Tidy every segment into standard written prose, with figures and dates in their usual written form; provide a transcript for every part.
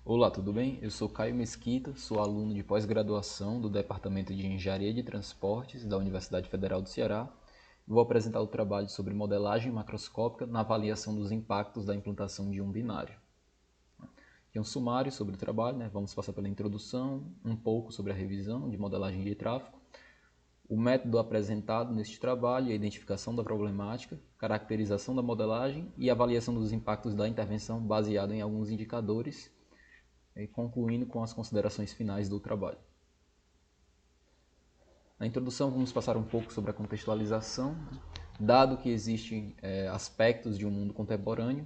Olá, tudo bem? Eu sou Caio Mesquita, sou aluno de pós-graduação do Departamento de Engenharia de Transportes da Universidade Federal do Ceará. Vou apresentar o trabalho sobre modelagem macroscópica na avaliação dos impactos da implantação de um binário. Aqui é um sumário sobre o trabalho, Vamos passar pela introdução, um pouco sobre a revisão de modelagem de tráfego, o método apresentado neste trabalho, a identificação da problemática, caracterização da modelagem e avaliação dos impactos da intervenção baseado em alguns indicadores, e concluindo com as considerações finais do trabalho. Na introdução vamos passar um pouco sobre a contextualização. Dado que existem aspectos de um mundo contemporâneo,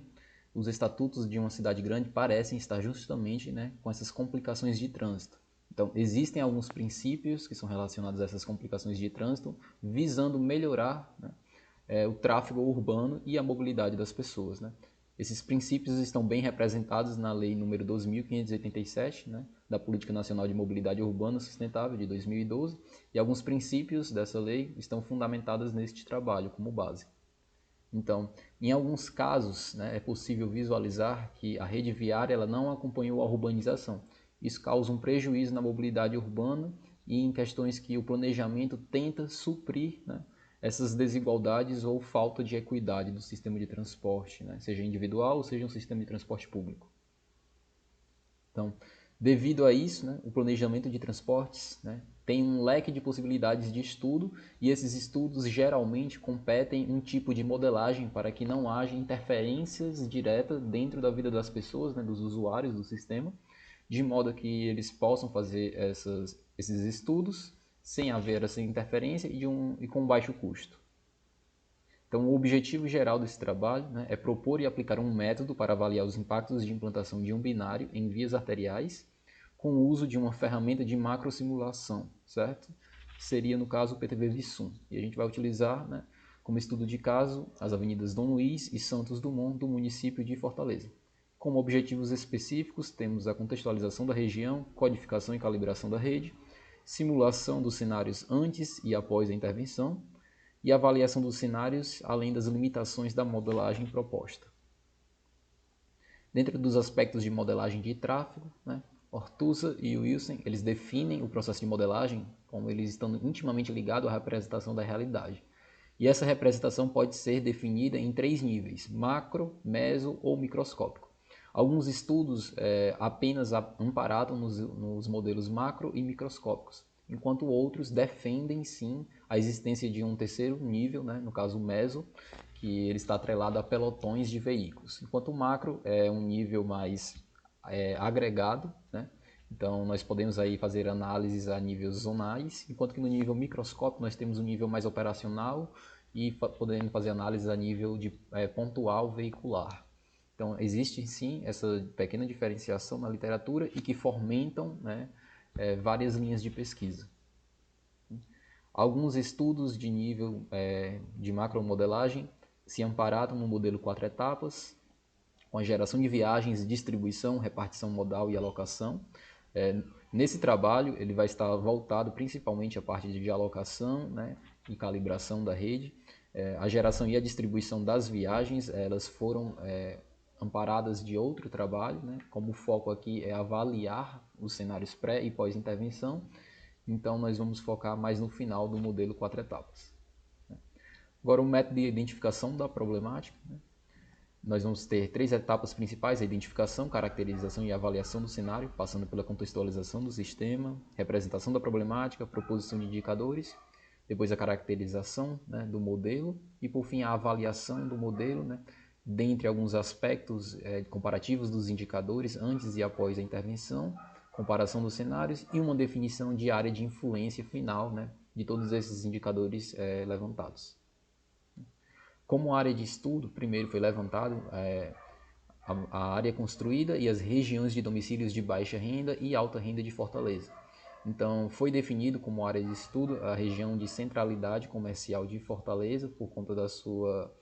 os estatutos de uma cidade grande parecem estar justamente com essas complicações de trânsito. Então, existem alguns princípios que são relacionados a essas complicações de trânsito, visando melhorar o tráfego urbano e a mobilidade das pessoas. Esses princípios estão bem representados na Lei nº 2.587, da Política Nacional de Mobilidade Urbana Sustentável, de 2012, e alguns princípios dessa lei estão fundamentados neste trabalho como base. Então, em alguns casos, é possível visualizar que a rede viária ela não acompanhou a urbanização. Isso causa um prejuízo na mobilidade urbana e em questões que o planejamento tenta suprir, essas desigualdades ou falta de equidade do sistema de transporte, seja individual ou seja um sistema de transporte público. Então, devido a isso, o planejamento de transportes tem um leque de possibilidades de estudo e esses estudos geralmente competem um tipo de modelagem para que não haja interferências diretas dentro da vida das pessoas, dos usuários do sistema, de modo que eles possam fazer esses estudos sem haver essa interferência e com baixo custo. Então, o objetivo geral desse trabalho é propor e aplicar um método para avaliar os impactos de implantação de um binário em vias arteriais com o uso de uma ferramenta de macrosimulação, certo? Seria, no caso, o PTV-Visum. E a gente vai utilizar, como estudo de caso, as avenidas Dom Luiz e Santos Dumont do município de Fortaleza. Como objetivos específicos, temos a contextualização da região, codificação e calibração da rede, simulação dos cenários antes e após a intervenção e avaliação dos cenários, além das limitações da modelagem proposta. Dentro dos aspectos de modelagem de tráfego, Ortúzar e Wilson, eles definem o processo de modelagem como eles estão intimamente ligados à representação da realidade. E essa representação pode ser definida em 3 níveis, macro, meso ou microscópico. Alguns estudos apenas ampararam nos modelos macro e microscópicos, enquanto outros defendem sim a existência de um terceiro nível, no caso o meso, que ele está atrelado a pelotões de veículos, enquanto o macro é um nível mais agregado, Então nós podemos aí fazer análises a níveis zonais, enquanto que no nível microscópico nós temos um nível mais operacional e podemos fazer análises a nível de pontual veicular. Então existe sim essa pequena diferenciação na literatura e que fomentam várias linhas de pesquisa. Alguns estudos de nível de macromodelagem se ampararam no modelo 4 etapas, com a geração de viagens, distribuição, repartição modal e alocação. Nesse trabalho, ele vai estar voltado principalmente à parte de alocação e calibração da rede. A geração e a distribuição das viagens, elas foram amparadas de outro trabalho, como o foco aqui é avaliar os cenários pré e pós-intervenção. Então, nós vamos focar mais no final do modelo 4 etapas. Agora, o método de identificação da problemática. Nós vamos ter 3 etapas principais: a identificação, caracterização e avaliação do cenário, passando pela contextualização do sistema, representação da problemática, proposição de indicadores, depois a caracterização do modelo e, por fim, a avaliação do modelo, dentre alguns aspectos comparativos dos indicadores antes e após a intervenção, comparação dos cenários e uma definição de área de influência final de todos esses indicadores levantados. Como área de estudo, primeiro foi levantado a área construída e as regiões de domicílios de baixa renda e alta renda de Fortaleza. Então, foi definido como área de estudo a região de centralidade comercial de Fortaleza, por conta da sua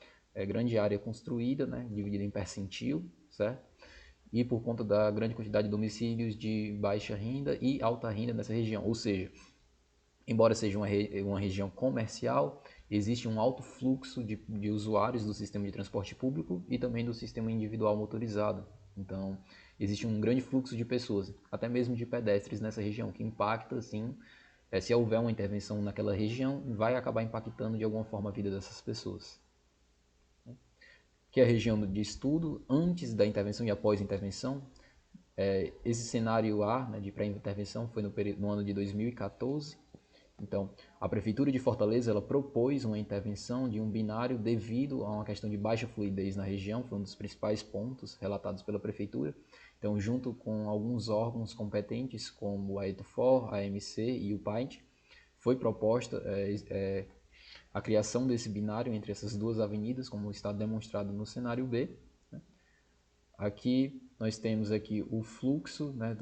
grande área construída, dividida em percentil, certo? E por conta da grande quantidade de domicílios de baixa renda e alta renda nessa região. Ou seja, embora seja uma região comercial, existe um alto fluxo de usuários do sistema de transporte público e também do sistema individual motorizado. Então, existe um grande fluxo de pessoas, até mesmo de pedestres nessa região, que impacta, sim, se houver uma intervenção naquela região, vai acabar impactando de alguma forma a vida dessas pessoas. Que é a região de estudo, antes da intervenção e após a intervenção, esse cenário A, né, de pré-intervenção foi no ano de 2014. Então, a Prefeitura de Fortaleza ela propôs uma intervenção de um binário devido a uma questão de baixa fluidez na região, foi um dos principais pontos relatados pela Prefeitura. Então, junto com alguns órgãos competentes, como a Etufor, a AMC e o PAINT, foi proposta a criação desse binário entre essas duas avenidas, como está demonstrado no cenário B. Aqui nós temos aqui o fluxo, né,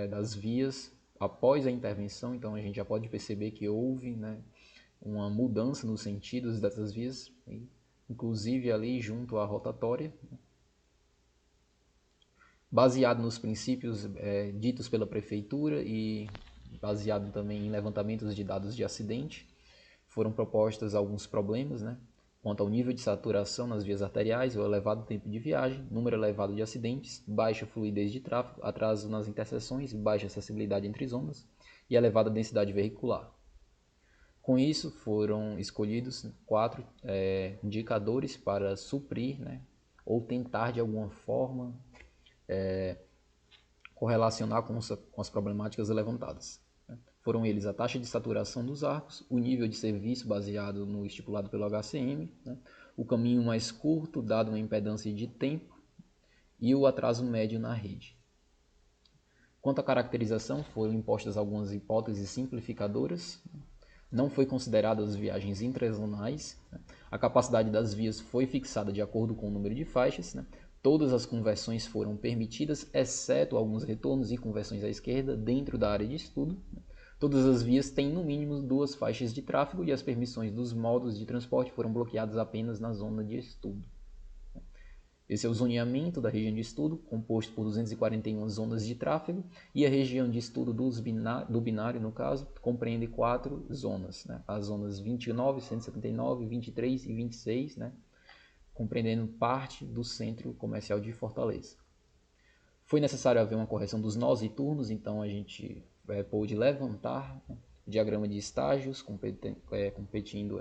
das vias após a intervenção, então a gente já pode perceber que houve, né, uma mudança nos sentidos dessas vias, inclusive ali junto à rotatória. Baseado nos princípios ditos pela prefeitura e baseado também em levantamentos de dados de acidente, foram propostos alguns problemas, né, quanto ao nível de saturação nas vias arteriais, o elevado tempo de viagem, número elevado de acidentes, baixa fluidez de tráfego, atraso nas interseções, baixa acessibilidade entre zonas e elevada densidade vehicular. Com isso, foram escolhidos 4 indicadores para suprir, né, ou tentar de alguma forma correlacionar com as problemáticas levantadas. Foram eles a taxa de saturação dos arcos, o nível de serviço baseado no estipulado pelo HCM, né, o caminho mais curto dado uma impedância de tempo e o atraso médio na rede. Quanto à caracterização, foram impostas algumas hipóteses simplificadoras. Não foi consideradas as viagens intrazonais. A capacidade das vias foi fixada de acordo com o número de faixas. Todas as conversões foram permitidas, exceto alguns retornos e conversões à esquerda dentro da área de estudo. Todas as vias têm no mínimo 2 faixas de tráfego e as permissões dos modos de transporte foram bloqueadas apenas na zona de estudo. Esse é o zoneamento da região de estudo, composto por 241 zonas de tráfego, e a região de estudo do binário, no caso, compreende 4 zonas, né? As zonas 29, 179, 23 e 26, né? Compreendendo parte do centro comercial de Fortaleza. Foi necessário haver uma correção dos nós e turnos, então a gente pôde levantar o diagrama de estágios, competindo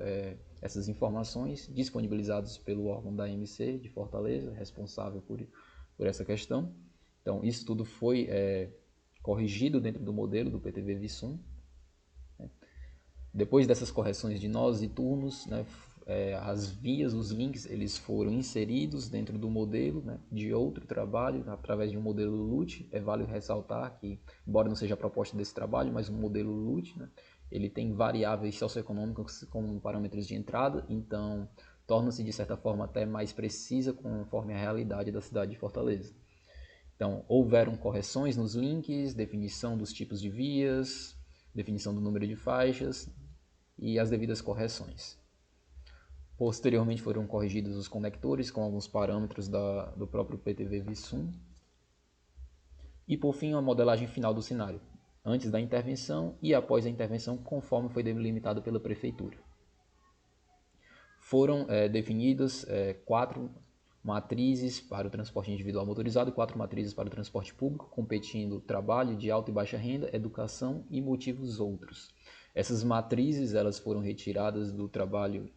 essas informações, disponibilizados pelo órgão da AMC de Fortaleza, responsável por essa questão. Então, isso tudo foi corrigido dentro do modelo do PTV Visum. Depois dessas correções de nós e turnos, né, as vias, os links, eles foram inseridos dentro do modelo, né, de outro trabalho, através de um modelo LUT. É válido ressaltar que, embora não seja a proposta desse trabalho, mas o modelo LUT, né, ele tem variáveis socioeconômicas como parâmetros de entrada, então torna-se de certa forma até mais precisa conforme a realidade da cidade de Fortaleza. Então, houveram correções nos links, definição dos tipos de vias, definição do número de faixas e as devidas correções. Posteriormente foram corrigidos os conectores com alguns parâmetros do próprio PTV Visum. E por fim, a modelagem final do cenário, antes da intervenção e após a intervenção, conforme foi delimitado pela Prefeitura. Foram definidas 4 matrizes para o transporte individual motorizado e 4 matrizes para o transporte público, competindo trabalho de alta e baixa renda, educação e motivos outros. Essas matrizes elas foram retiradas do trabalho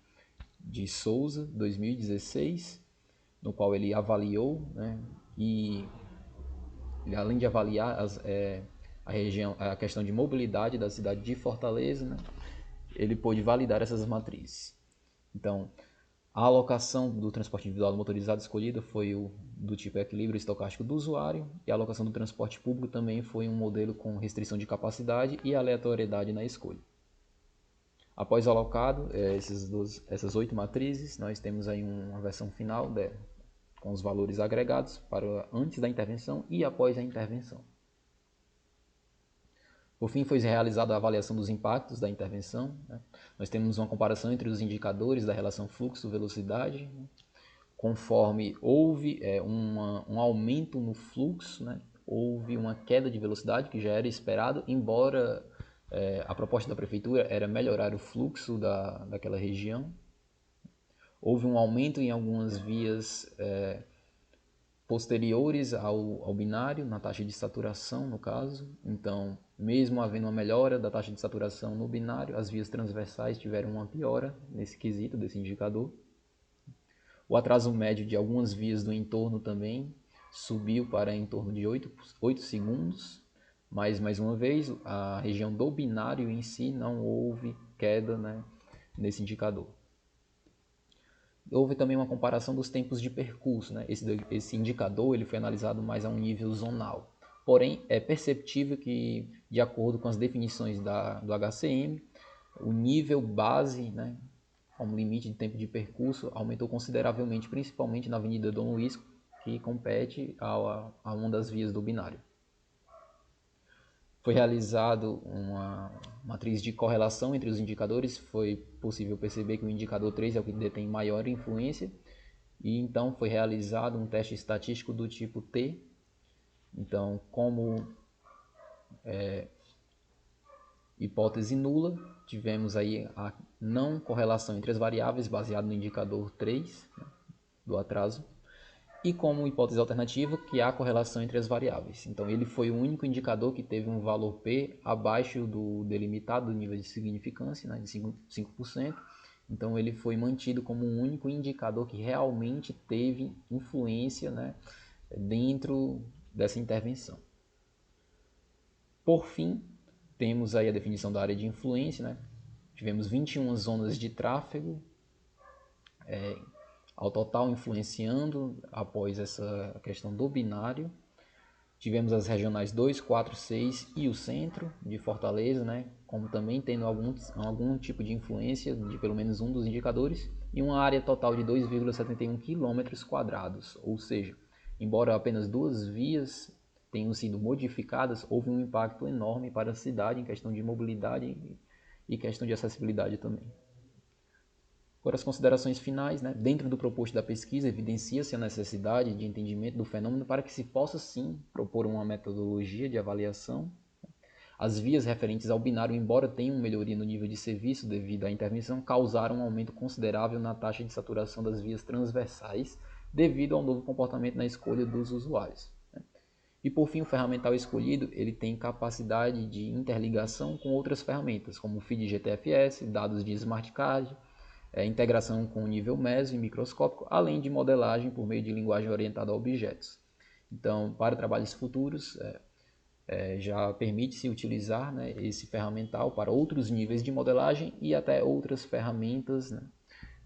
de Souza, 2016, no qual ele avaliou, né, e além de avaliar a questão de mobilidade da cidade de Fortaleza, né, ele pôde validar essas matrizes. Então, a alocação do transporte individual motorizado escolhida foi do tipo equilíbrio estocástico do usuário, e a alocação do transporte público também foi um modelo com restrição de capacidade e aleatoriedade na escolha. Após alocado essas 8 matrizes, nós temos aí uma versão final com os valores agregados para antes da intervenção e após a intervenção. Por fim, foi realizada a avaliação dos impactos da intervenção, né? Nós temos uma comparação entre os indicadores da relação fluxo-velocidade, né? Conforme houve um aumento no fluxo, né? Houve uma queda de velocidade que já era esperado, embora a proposta da prefeitura era melhorar o fluxo daquela região. Houve um aumento em algumas vias posteriores ao binário, na taxa de saturação, no caso. Então, mesmo havendo uma melhora da taxa de saturação no binário, as vias transversais tiveram uma piora nesse quesito, desse indicador. O atraso médio de algumas vias do entorno também subiu para em torno de 8 segundos, mas, mais uma vez, a região do binário em si não houve queda, né, nesse indicador. Houve também uma comparação dos tempos de percurso, né? Esse indicador ele foi analisado mais a um nível zonal. Porém, é perceptível que, de acordo com as definições do HCM, o nível base, né, como limite de tempo de percurso, aumentou consideravelmente, principalmente na Avenida Dom Luiz, que compete a uma das vias do binário. Foi realizado uma matriz de correlação entre os indicadores, foi possível perceber que o indicador 3 é o que detém maior influência, e então foi realizado um teste estatístico do tipo T. Então, como hipótese nula, tivemos aí a não correlação entre as variáveis baseado no indicador 3, né, do atraso, e como hipótese alternativa, que há correlação entre as variáveis. Então, ele foi o único indicador que teve um valor P abaixo do delimitado do nível de significância, né, de 5%. Então, ele foi mantido como um único indicador que realmente teve influência, né, dentro dessa intervenção. Por fim, temos aí a definição da área de influência, né? Tivemos 21 zonas de tráfego, ao total influenciando após essa questão do binário. Tivemos as regionais 2, 4, 6 e o centro de Fortaleza, né? Como também tendo algum tipo de influência de pelo menos um dos indicadores, e uma área total de 2,71 km², ou seja, embora apenas 2 vias tenham sido modificadas, houve um impacto enorme para a cidade em questão de mobilidade e questão de acessibilidade também. Agora, as considerações finais, né? Dentro do proposto da pesquisa, evidencia-se a necessidade de entendimento do fenômeno para que se possa, sim, propor uma metodologia de avaliação. As vias referentes ao binário, embora tenham melhoria no nível de serviço devido à intervenção, causaram um aumento considerável na taxa de saturação das vias transversais devido ao novo comportamento na escolha dos usuários. E, por fim, o ferramental escolhido ele tem capacidade de interligação com outras ferramentas, como o feed GTFS, dados de Smart Card, integração com nível meso e microscópico, além de modelagem por meio de linguagem orientada a objetos. Então, para trabalhos futuros, já permite-se utilizar, né, esse ferramental para outros níveis de modelagem e até outras ferramentas, né,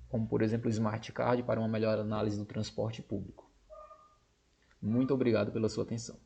como, por exemplo, o Smart Card para uma melhor análise do transporte público. Muito obrigado pela sua atenção.